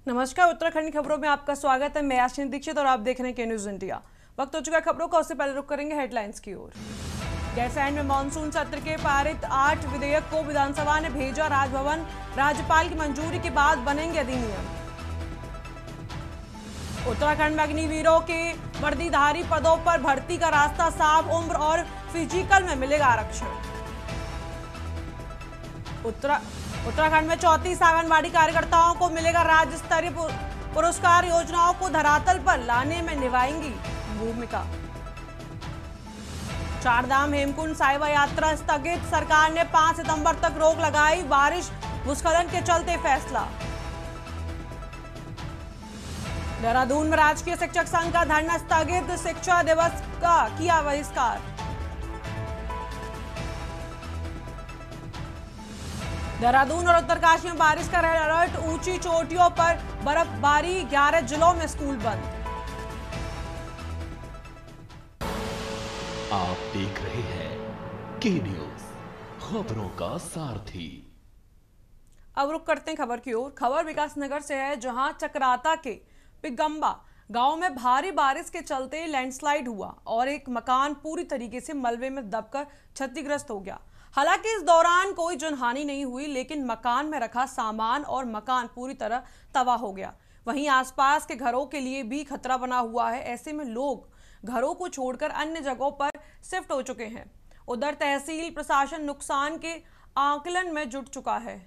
नमस्कार, उत्तराखंड खबरों में आपका स्वागत है। मैं आशीष दीक्षित और आप देख रहे हैं के न्यूज इंडिया। वक्त हो चुका है खबरों का, उससे पहले रुक करेंगे हेडलाइंस की ओर। गैरसैंण में मानसून सत्र के पारित 8 विधेयक को विधानसभा ने भेजा राजभवन। राज्यपाल की मंजूरी के बाद बनेंगे अधिनियम। उत्तराखंड में अग्निवीरों के वर्दीधारी पदों पर भर्ती का रास्ता साफ, उम्र और फिजिकल में मिलेगा आरक्षण। उत्तराखंड में 34 आंगनबाड़ी कार्यकर्ताओं को मिलेगा राज्य स्तरीय पुरस्कार। योजनाओं को धरातल पर लाने में निभाएंगी भूमिका। चारधाम हेमकुंड साहिब यात्रा स्थगित, सरकार ने 5 सितंबर तक रोक लगाई। बारिश भूस्खलन के चलते फैसला। देहरादून में राजकीय शिक्षक संघ का धरना स्थगित, शिक्षा दिवस का किया बहिष्कार। देहरादून और उत्तरकाशी में बारिश का रेड अलर्ट, ऊंची चोटियों पर बर्फबारी, 11 जिलों में स्कूल बंद। आप देख रहे हैं के न्यूज, खबरों का सारथी। अब रुक करते हैं खबर की ओर। खबर विकासनगर से है, जहां चक्राता के पिगंबा गांव में भारी बारिश के चलते लैंडस्लाइड हुआ और एक मकान पूरी तरीके से मलबे में दबकर क्षतिग्रस्त हो गया। हालांकि इस दौरान कोई जनहानि नहीं हुई, लेकिन मकान में रखा सामान और मकान पूरी तरह तबाह हो गया। वहीं आसपास के घरों के लिए भी खतरा बना हुआ है। ऐसे में लोग घरों को छोड़कर अन्य जगहों पर शिफ्ट हो चुके हैं। उधर तहसील प्रशासन नुकसान के आकलन में जुट चुका है।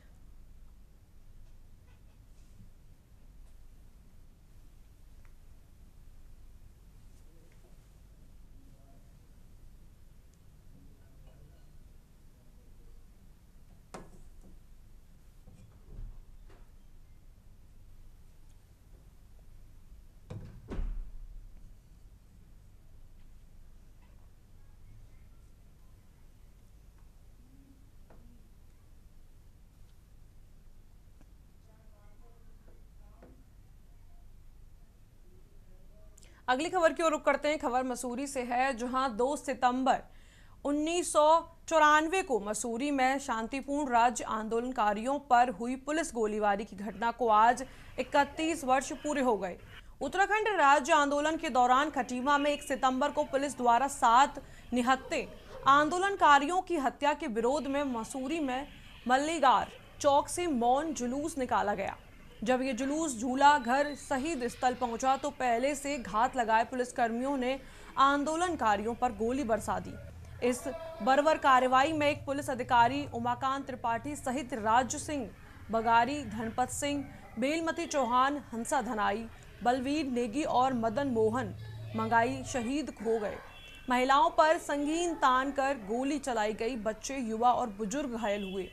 अगली खबर की ओर रुख करते हैं। खबर मसूरी से है, जहां 2 सितंबर 1994 को मसूरी में शांतिपूर्ण राज्य आंदोलनकारियों पर हुई पुलिस गोलीबारी की घटना को आज 31 वर्ष पूरे हो गए। उत्तराखंड राज्य आंदोलन के दौरान खटीमा में 1 सितंबर को पुलिस द्वारा 7 निहत्थे आंदोलनकारियों की हत्या के विरोध में मसूरी में मल्लीगार चौक से मौन जुलूस निकाला गया। जब ये जुलूस झूला घर शहीद स्थल पहुंचा तो पहले से घात लगाए पुलिसकर्मियों ने आंदोलनकारियों पर गोली बरसा दी। इस बर्बर कार्रवाई में एक पुलिस अधिकारी उमाकांत त्रिपाठी सहित राजू सिंह बगारी, धनपत सिंह, बेलमती चौहान, हंसा धनाई, बलवीर नेगी और मदन मोहन मंगाई शहीद हो गए। महिलाओं पर संगीन तान कर गोली चलाई गई। बच्चे, युवा और बुजुर्ग घायल हुए।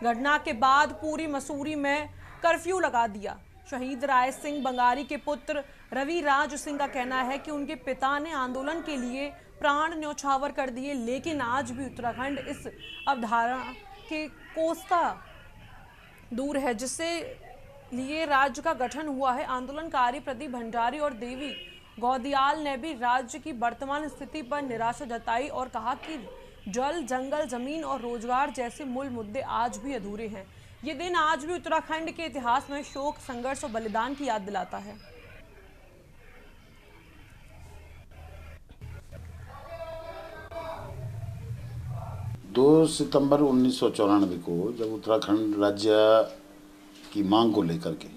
घटना के बाद पूरी मसूरी में कर्फ्यू लगा दिया। शहीद राय सिंह बंगारी के पुत्र रवि राज सिंह का कहना है कि उनके पिता ने आंदोलन के लिए प्राण न्यौछावर कर दिए, लेकिन आज भी उत्तराखंड इस अवधारणा के कोसता दूर है जिससे लिए राज्य का गठन हुआ है। आंदोलनकारी प्रदीप भंडारी और देवी गौदियाल ने भी राज्य की वर्तमान स्थिति पर निराशा जताई और कहा कि जल, जंगल, जमीन और रोजगार जैसे मूल मुद्दे आज भी अधूरे हैं। ये दिन आज भी उत्तराखंड के इतिहास में शोक, संघर्ष और बलिदान की याद दिलाता है। दो सितंबर 1994 को जब उत्तराखंड राज्य की मांग को लेकर के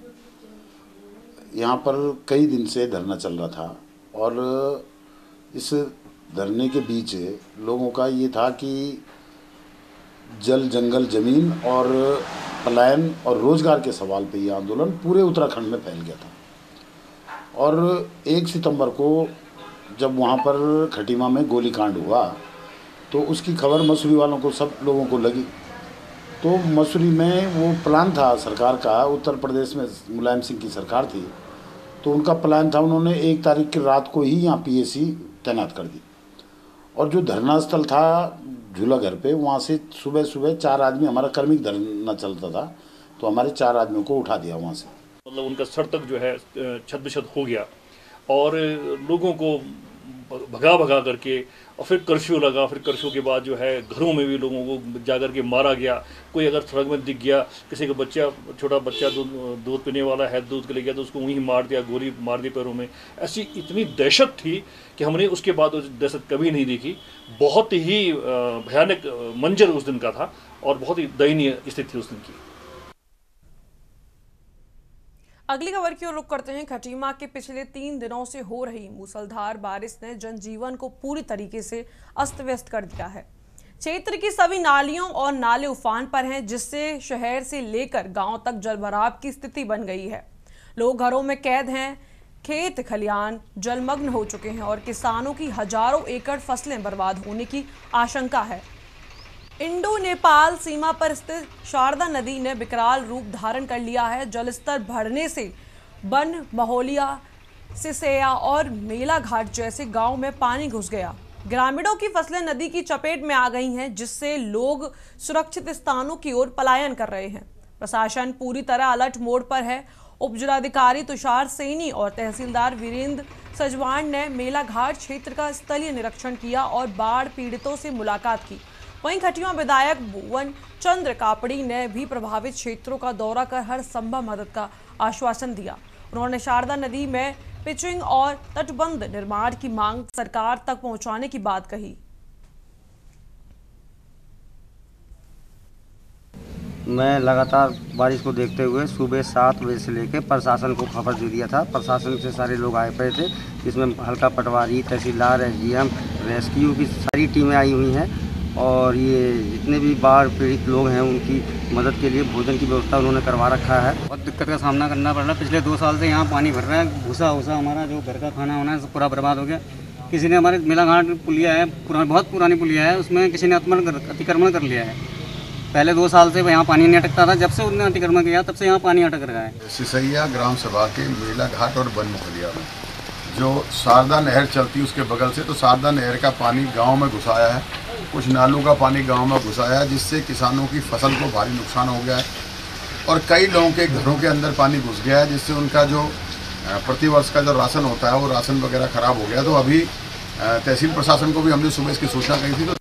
यहाँ पर कई दिन से धरना चल रहा था और इस धरने के बीच लोगों का ये था कि जल, जंगल, जमीन और पलायन और रोजगार के सवाल पे ये आंदोलन पूरे उत्तराखंड में फैल गया था। और 1 सितंबर को जब वहाँ पर खटीमा में गोलीकांड हुआ तो उसकी खबर मसूरी वालों को, सब लोगों को लगी। तो मसूरी में वो प्लान था सरकार का, उत्तर प्रदेश में मुलायम सिंह की सरकार थी, तो उनका प्लान था, उन्होंने 1 तारीख की रात को ही यहाँ पीएसी तैनात कर दी। और जो धरना स्थल था झूला घर पे, वहाँ से सुबह सुबह 4 आदमी, हमारा कर्मिक धरना चलता था, तो हमारे 4 आदमियों को उठा दिया वहाँ से। मतलब उनका सर तक जो है छत बिछत हो गया और लोगों को भगा भगा करके, और फिर कर्फ्यू लगा। फिर कर्फ्यू के बाद जो है घरों में भी लोगों को जा कर के मारा गया। कोई अगर सड़क में दिख गया, किसी का बच्चा, छोटा बच्चा दूध पीने वाला है, दूध के लिए गया तो उसको वहीं मार दिया, गोली मार दी पैरों में। ऐसी इतनी दहशत थी कि हमने उसके बाद उस दहशत कभी नहीं देखी। बहुत ही भयानक मंजर उस दिन का था और बहुत ही दयनीय स्थिति थी उस दिन की। अगली खबर की ओर रुख करते हैं। खटीमा के पिछले 3 दिनों से हो रही मूसलाधार बारिश ने जनजीवन को पूरी तरीके से अस्त व्यस्त कर दिया है। क्षेत्र की सभी नालियों और नाले उफान पर हैं, जिससे शहर से लेकर गांव तक जलभराव की स्थिति बन गई है। लोग घरों में कैद हैं, खेत खलिहान जलमग्न हो चुके हैं और किसानों की हजारों एकड़ फसलें बर्बाद होने की आशंका है। इंडो नेपाल सीमा पर स्थित शारदा नदी ने विकराल रूप धारण कर लिया है। जलस्तर बढ़ने से बन, महोलिया, सिसेया और मेला घाट जैसे गांव में पानी घुस गया। ग्रामीणों की फसलें नदी की चपेट में आ गई हैं, जिससे लोग सुरक्षित स्थानों की ओर पलायन कर रहे हैं। प्रशासन पूरी तरह अलर्ट मोड पर है। उप जिलाधिकारी तुषार सैनी और तहसीलदार वीरेंद्र सजवान ने मेला घाट क्षेत्र का स्थलीय निरीक्षण किया और बाढ़ पीड़ितों से मुलाकात की। वहीं खटीमा विधायक भुवन चंद्र कापड़ी ने भी प्रभावित क्षेत्रों का दौरा कर हर संभव मदद का आश्वासन दिया। उन्होंने शारदा नदी में पिचिंग और तटबंध निर्माण की मांग सरकार तक पहुंचाने की बात कही। मैं लगातार बारिश को देखते हुए सुबह 7 बजे से लेकर प्रशासन को खबर दे दिया था। प्रशासन से सारे लोग आए पड़े थे, जिसमें हल्का पटवारी, तहसीलदार, एसडीएम, रेस्क्यू की सारी टीमें आई हुई हैं और ये जितने भी बाढ़ पीड़ित लोग हैं उनकी मदद के लिए भोजन की व्यवस्था उन्होंने करवा रखा है। बहुत दिक्कत का सामना करना पड़ रहा है। पिछले 2 साल से यहाँ पानी भर रहा है। भूसा हमारा जो घर का खाना होना है सब पूरा बर्बाद हो गया। किसी ने हमारे मेला घाट पुलिया है, बहुत पुरानी पुलिया है, उसमें किसी ने अतिक्रमण कर लिया है। पहले 2 साल से यहाँ पानी नहीं अटकता था। जब से उन्होंने अतिक्रमण किया तब से यहाँ पानी अटक रहा है। सिसैया ग्राम सभा के मेला घाट और बन महोलिया में जो शारदा नहर चलती है उसके बगल से, तो शारदा नहर का पानी गांव में घुस आया है। कुछ नालों का पानी गांव में घुस आया है, जिससे किसानों की फसल को भारी नुकसान हो गया है और कई लोगों के घरों के अंदर पानी घुस गया है, जिससे उनका जो प्रतिवर्ष का जो राशन होता है वो राशन वगैरह खराब हो गया। तो अभी तहसील प्रशासन को भी हमने सुबह इसकी सूचना कही थी। तो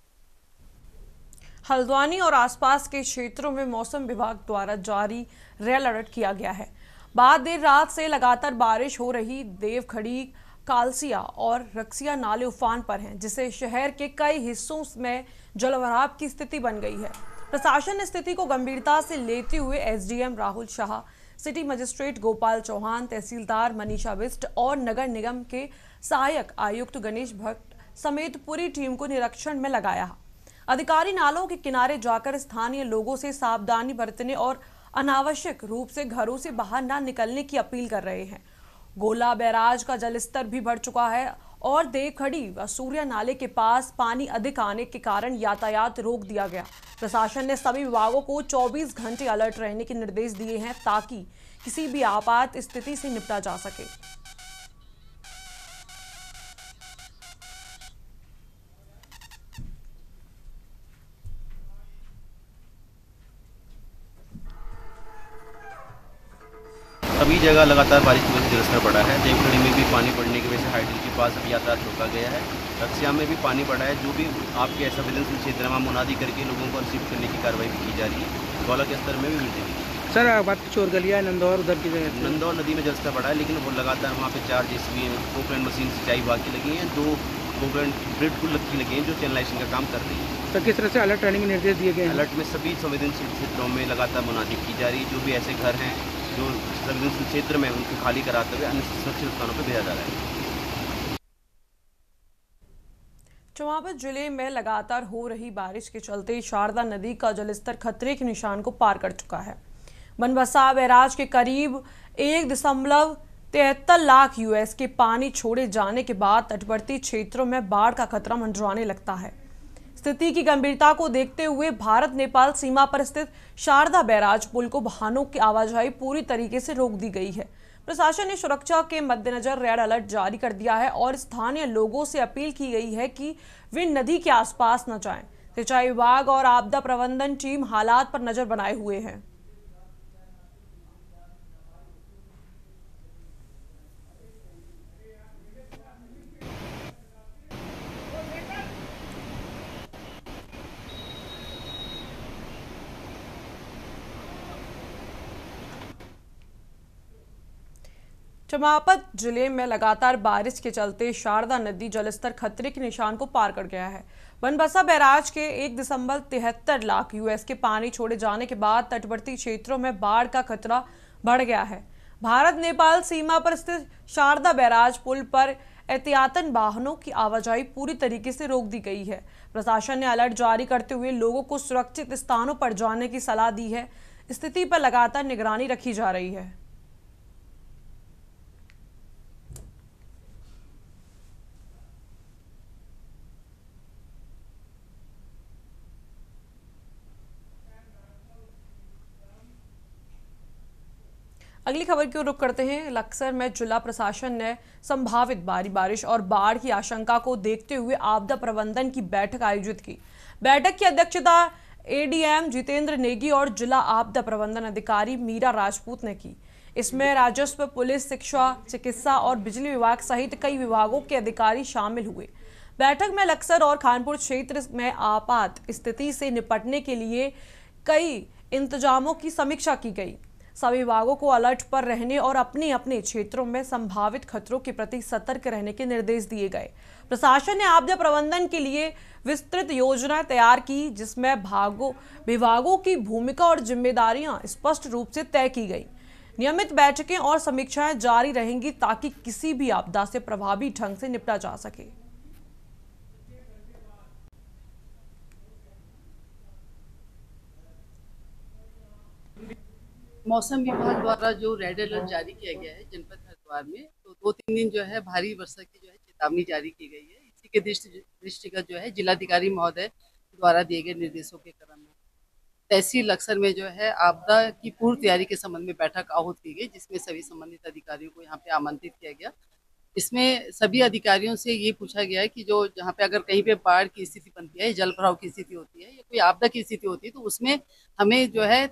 हल्द्वानी और आसपास के क्षेत्रों में मौसम विभाग द्वारा जारी रेड अलर्ट किया गया है। बाद देर रात से लगातार बारिश हो रही। देवखड़ी, कालसिया और रक्सिया नाले उफान पर हैं, जिससे शहर के कई हिस्सों में जलभराव की स्थिति बन गई है। प्रशासन ने स्थिति को गंभीरता से लेते हुए SDM Rahul Shah, city magistrate Gopal Chauhan, tehsildar Manisha Bisht और नगर निगम के सहायक आयुक्त गणेश भट्ट समेत पूरी टीम को निरीक्षण में लगाया। अधिकारी नालों के किनारे जाकर स्थानीय लोगों से सावधानी बरतने और अनावश्यक रूप से घरों से बाहर न निकलने की अपील कर रहे हैं। गोला बैराज का जलस्तर भी बढ़ चुका है और देवखड़ी व सूर्या नाले के पास पानी अधिक आने के कारण यातायात रोक दिया गया। प्रशासन ने सभी विभागों को 24 घंटे अलर्ट रहने के निर्देश दिए हैं, ताकि किसी भी आपात स्थिति से निपटा जा सके। सभी जगह लगातार बारिश की वजह से जलस्तर बढ़ा है। देवखड़ी में भी पानी बढ़ने की वजह से हाईडल के पास अभी यातायात रोका गया है। रक्सिया में भी पानी बढ़ा है। जो भी आपके संवेदनशील क्षेत्र में मुनादी करके लोगों को रिसीव करने की कार्रवाई भी की जा रही है। गौला के स्तर में भी वृद्धि हुई है। सर बात चोरगलिया नंदौर उधर की नंदौर नदी में जलस्तर बढ़ा है, लेकिन वो लगातार वहाँ पे 4 जेसीबी पोकलैंड मशीन सिंचाई विभाग की लगी हैं, 2 पोकलैंड ग्रिड को लगी हैं जो चैनलाइजेशन का काम कर रही है। तो किस तरह से अलर्ट रहने के निर्देश दिए गए हैं? अलर्ट में सभी संवेदनशील क्षेत्रों में लगातार मुनादी की जा रही है। जो भी ऐसे घर हैं जो संवेदनशील क्षेत्र में उनको खाली कराते हुए अन्य सुरक्षित स्थानों पर भेजा जा रहा है। चंपावत जिले में लगातार हो रही बारिश के चलते शारदा नदी का जलस्तर खतरे के निशान को पार कर चुका है। बनबसा बैराज के करीब 1.73 लाख यूएस के पानी छोड़े जाने के बाद तटवर्ती क्षेत्रों में बाढ़ का खतरा मंडराने लगता है। स्थिति की गंभीरता को देखते हुए भारत नेपाल सीमा पर स्थित शारदा बैराज पुल को वाहनों की आवाजाही पूरी तरीके से रोक दी गई है। प्रशासन ने सुरक्षा के मद्देनजर रेड अलर्ट जारी कर दिया है और स्थानीय लोगों से अपील की गई है कि वे नदी के आसपास न जाएं। सिंचाई विभाग और आपदा प्रबंधन टीम हालात पर नजर बनाए हुए हैं। चमापत जिले में लगातार बारिश के चलते शारदा नदी जलस्तर खतरे के निशान को पार कर गया है। बनबसा बैराज के 1 दिसंबर 73 लाख यूएस के पानी छोड़े जाने के बाद तटवर्ती क्षेत्रों में बाढ़ का खतरा बढ़ गया है। भारत नेपाल सीमा पर स्थित शारदा बैराज पुल पर एहतियातन वाहनों की आवाजाही पूरी तरीके से रोक दी गई है। प्रशासन ने अलर्ट जारी करते हुए लोगों को सुरक्षित स्थानों पर जाने की सलाह दी है। स्थिति पर लगातार निगरानी रखी जा रही है। अगली खबर की ओर रुख करते हैं। लक्सर में जिला प्रशासन ने संभावित भारी बारिश और बाढ़ की आशंका को देखते हुए आपदा प्रबंधन की बैठक आयोजित की। बैठक की अध्यक्षता एडीएम जितेंद्र नेगी और जिला आपदा प्रबंधन अधिकारी मीरा राजपूत ने की। इसमें राजस्व, पुलिस, शिक्षा, चिकित्सा और बिजली विभाग सहित कई विभागों के अधिकारी शामिल हुए। बैठक में लक्सर और खानपुर क्षेत्र में आपात स्थिति से निपटने के लिए कई इंतजामों की समीक्षा की गई। सभी विभागों को अलर्ट पर रहने और अपने अपने क्षेत्रों में संभावित खतरों के प्रति सतर्क रहने के निर्देश दिए गए। प्रशासन ने आपदा प्रबंधन के लिए विस्तृत योजना तैयार की, जिसमें विभागों की भूमिका और जिम्मेदारियां स्पष्ट रूप से तय की गई। नियमित बैठकें और समीक्षाएं जारी रहेंगी ताकि किसी भी आपदा से प्रभावी ढंग से निपटा जा सके। मौसम विभाग द्वारा जो रेड अलर्ट जारी किया गया है जनपद हरिद्वार में, तो 2-3 दिन जो है भारी वर्षा की जो है चेतावनी जारी की गई है। इसी के दृष्टिगत जो है जिलाधिकारी महोदय द्वारा दिए गए निर्देशों के क्रम में तहसील लक्सर में जो है आपदा की पूर्व तैयारी के संबंध में बैठक आहूत की गई, जिसमें सभी संबंधित अधिकारियों को यहाँ पे आमंत्रित किया गया। इसमें सभी अधिकारियों से ये पूछा गया है कि जो जहाँ पे अगर कहीं पे बाढ़ की स्थिति बनती है, जल भराव की स्थिति होती है या कोई आपदा की स्थिति होती है, तो उसमें हमें जो है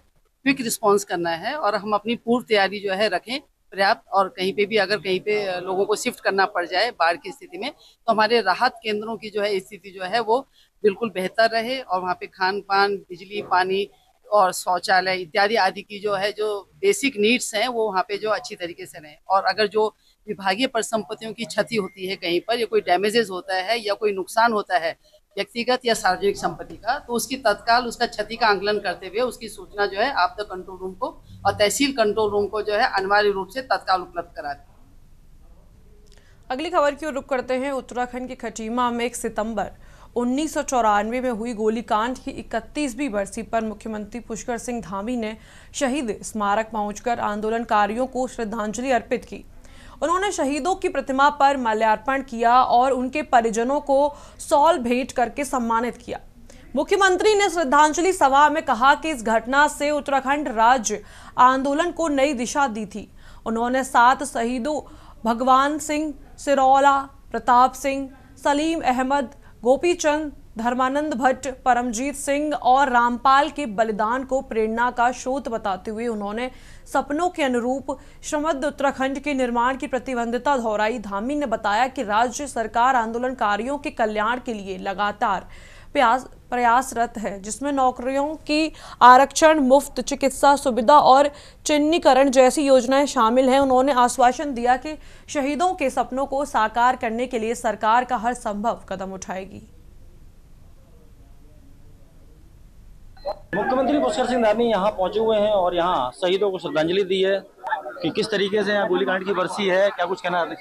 क्विक रिस्पांस करना है और हम अपनी पूर्व तैयारी जो है रखें पर्याप्त। और कहीं पे भी अगर कहीं पे लोगों को शिफ्ट करना पड़ जाए बाढ़ की स्थिति में, तो हमारे राहत केंद्रों की जो है स्थिति जो है वो बिल्कुल बेहतर रहे और वहाँ पे खान पान, बिजली, पानी और शौचालय इत्यादि आदि की जो है जो बेसिक नीड्स हैं वो वहाँ पे जो अच्छी तरीके से रहें। और अगर जो विभागीय परिसंपत्तियों की क्षति होती है कहीं पर या कोई डैमेजेस होता है या कोई नुकसान होता है व्यक्तिगत या सार्वजनिक संपत्ति का, तो उसकी तत्काल उसका क्षति का आंकलन करते हुए उसकी सूचना जो है आपदा कंट्रोल रूम को और तहसील कंट्रोल रूम को जो है अनिवार्य रूप से तत्काल उपलब्ध करा दी। अगली खबर की ओर रुख करते हैं। उत्तराखंड के खटीमा में 1 सितंबर 1994 में हुई गोलीकांड की 31वीं बरसी पर मुख्यमंत्री पुष्कर सिंह धामी ने शहीद स्मारक पहुंचकर आंदोलनकारियों को श्रद्धांजलि अर्पित की। उन्होंने शहीदों की प्रतिमा पर माल्यार्पण किया और उनके परिजनों को शॉल भेंट करके सम्मानित किया। मुख्यमंत्री ने श्रद्धांजलि सभा में कहा कि इस घटना से उत्तराखंड राज्य आंदोलन को नई दिशा दी थी। उन्होंने 7 शहीदों भगवान सिंह सिरौला, प्रताप सिंह, सलीम अहमद, गोपीचंद, धर्मानंद भट्ट, परमजीत सिंह और रामपाल के बलिदान को प्रेरणा का स्रोत बताते हुए उन्होंने सपनों के अनुरूप समृद्ध उत्तराखंड के निर्माण की प्रतिबद्धता दोहराई। धामी ने बताया कि राज्य सरकार आंदोलनकारियों के कल्याण के लिए लगातार प्रयासरत है, जिसमें नौकरियों की आरक्षण, मुफ्त चिकित्सा सुविधा और चिन्हीकरण जैसी योजनाएं शामिल हैं। उन्होंने आश्वासन दिया कि शहीदों के सपनों को साकार करने के लिए सरकार का हर संभव कदम उठाएगी। मुख्यमंत्री पुष्कर सिंह धामी यहाँ पहुंचे हुए हैं और यहाँ शहीदों को श्रद्धांजलि दी है कि किस तरीके से यहाँ गोलीकांड की बरसी है, क्या कुछ कहना है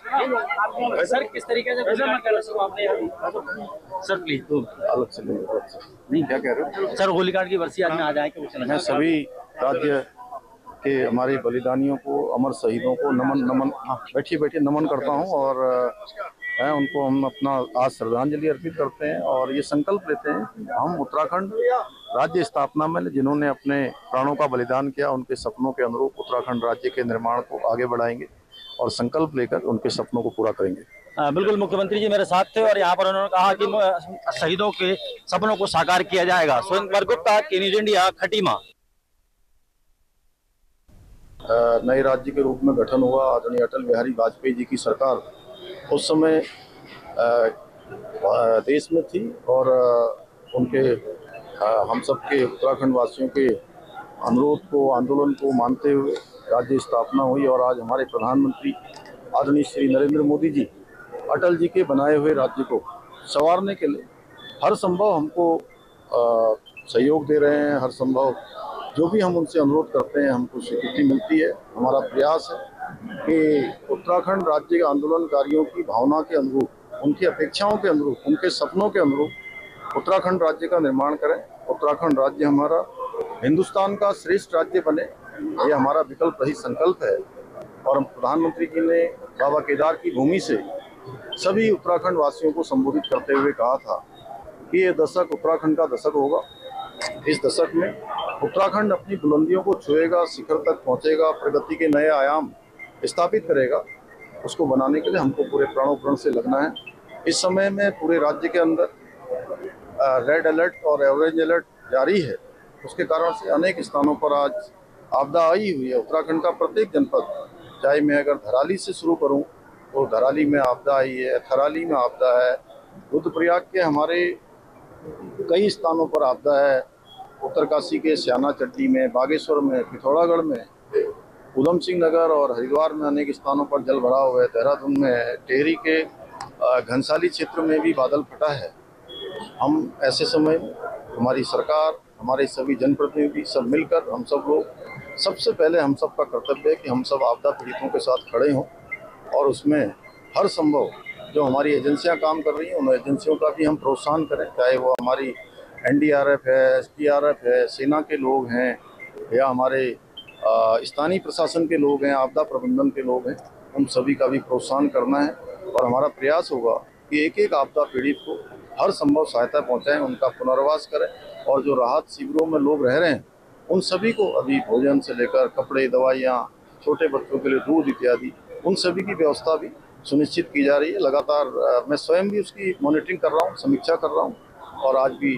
सर? किस तरीके से गोलीकांड की बरसी को आपने सर प्लीज तो अलग से नहीं क्या कह रहे हो सर? गोलीकांड की बरसी आज में आ जाए कि मैं सभी राज्य के हमारे बलिदानियों को, अमर शहीदों को नमन बैठिए नमन करता हूँ और उनको हम अपना आज श्रद्धांजलि अर्पित करते हैं और ये संकल्प लेते हैं कि हम उत्तराखंड राज्य स्थापना में जिन्होंने अपने प्राणों का बलिदान किया उनके सपनों के अनुरूप उत्तराखंड राज्य के निर्माण को आगे बढ़ाएंगे और संकल्प लेकर उनके सपनों को पूरा करेंगे। बिल्कुल, मुख्यमंत्री जी मेरे साथ थे और यहाँ पर उन्होंने कहा कि शहीदों के सपनों को साकार किया जाएगा। सुरेंद्र गुप्ता, के न्यूज़ इंडिया, खटीमा। नए राज्य के रूप में गठन हुआ आदरणीय अटल बिहारी वाजपेयी जी की सरकार उस समय देश में थी और उनके हम सब के उत्तराखंड वासियों के अनुरोध को, आंदोलन को मानते हुए राज्य स्थापना हुई और आज हमारे प्रधानमंत्री आदरणीय श्री नरेंद्र मोदी जी अटल जी के बनाए हुए राज्य को संवारने के लिए हर संभव हमको सहयोग दे रहे हैं। हर संभव जो भी हम उनसे अनुरोध करते हैं हमको स्वीकृति मिलती है। हमारा प्रयास है कि उत्तराखंड राज्य के आंदोलनकारियों की भावना के अनुरूप, उनकी अपेक्षाओं के अनुरूप, उनके सपनों के अनुरूप उत्तराखंड राज्य का निर्माण करें। उत्तराखंड राज्य हमारा हिंदुस्तान का श्रेष्ठ राज्य बने, ये हमारा विकल्प रही संकल्प है। और प्रधानमंत्री जी ने बाबा केदार की भूमि से सभी उत्तराखंड वासियों को संबोधित करते हुए कहा था कि ये दशक उत्तराखंड का दशक होगा। इस दशक में उत्तराखंड अपनी बुलंदियों को छुएगा, शिखर तक पहुंचेगा, प्रगति के नए आयाम स्थापित करेगा। उसको बनाने के लिए हमको पूरे प्राणों प्रण से लगना है। इस समय में पूरे राज्य के अंदर रेड अलर्ट और ऑरेंज अलर्ट जारी है। उसके कारण से अनेक स्थानों पर आज आपदा आई हुई है। उत्तराखंड का प्रत्येक जनपद, चाहे मैं अगर धराली से शुरू करूं तो धराली में आपदा आई है, थराली में आपदा है, रुद्रप्रयाग के हमारे कई स्थानों पर आपदा है, उत्तरकाशी के स्याना चट्टी में, बागेश्वर में, पिथौरागढ़ में, उधम सिंह नगर और हरिद्वार में अनेक स्थानों पर जल भराव है, देहरादून में है, टेहरी के घनसाली क्षेत्र में भी बादल फटा है। हम ऐसे समय हमारी सरकार, हमारे सभी जनप्रतिनिधि सब मिलकर हम सब लोग, सबसे पहले हम सब का कर्तव्य है कि हम सब आपदा पीड़ितों के साथ खड़े हों और उसमें हर संभव जो हमारी एजेंसियां काम कर रही हैं उन एजेंसियों का भी हम प्रोत्साहन करें, चाहे वो हमारी NDRF है, SDRF है, सेना के लोग हैं या हमारे स्थानीय प्रशासन के लोग हैं, आपदा प्रबंधन के लोग हैं, उन सभी का भी प्रोत्साहन करना है। और हमारा प्रयास होगा कि एक एक आपदा पीड़ित को हर संभव सहायता पहुंचाएं, उनका पुनर्वास करें और जो राहत शिविरों में लोग रह रहे हैं उन सभी को अभी भोजन से लेकर कपड़े, दवाइयाँ, छोटे बच्चों के लिए दूध इत्यादि, उन सभी की व्यवस्था भी सुनिश्चित की जा रही है। लगातार मैं स्वयं भी उसकी मॉनिटरिंग कर रहा हूँ, समीक्षा कर रहा हूँ और आज भी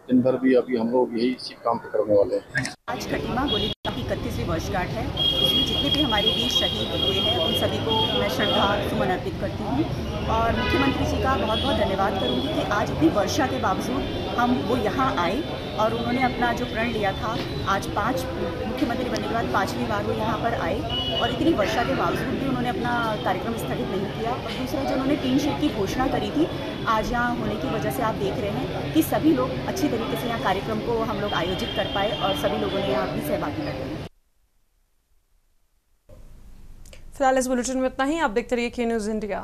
दिन भर भी अभी हम लोग यही इसी काम पे करने वाले हैं। आज खटीमा गोलीकांड की 31वीं वर्षगांठ है। उसमें जितने भी हमारे वीर शहीद हुए हैं उन सभी को मैं श्रद्धा सुमन अर्पित करती हूँ और मुख्यमंत्री जी का बहुत बहुत धन्यवाद करूँगी कि आज इतनी वर्षा के बावजूद हम वो यहाँ आए और उन्होंने अपना जो प्रण लिया था, आज मुख्यमंत्री बनने के बाद 5वीं बार वो यहाँ पर आए और इतनी वर्षा के बावजूद भी उन्होंने अपना कार्यक्रम स्थगित नहीं किया। और दूसरा जो उन्होंने 3 शीट की घोषणा करी थी, आज यहाँ होने की वजह से आप देख रहे हैं कि सभी लोग अच्छी तरीके से यहाँ कार्यक्रम को हम लोग आयोजित कर पाए और सभी लोगों ने यहाँ अपनी सहभागिता करी। फिलहाल इस बुलेटिन में इतना ही। आप देखते रहिए के न्यूज़ इंडिया।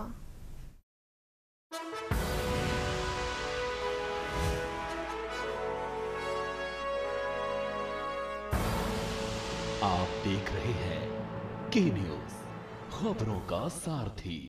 आप देख रहे हैं के न्यूज़, खबरों का सारथी।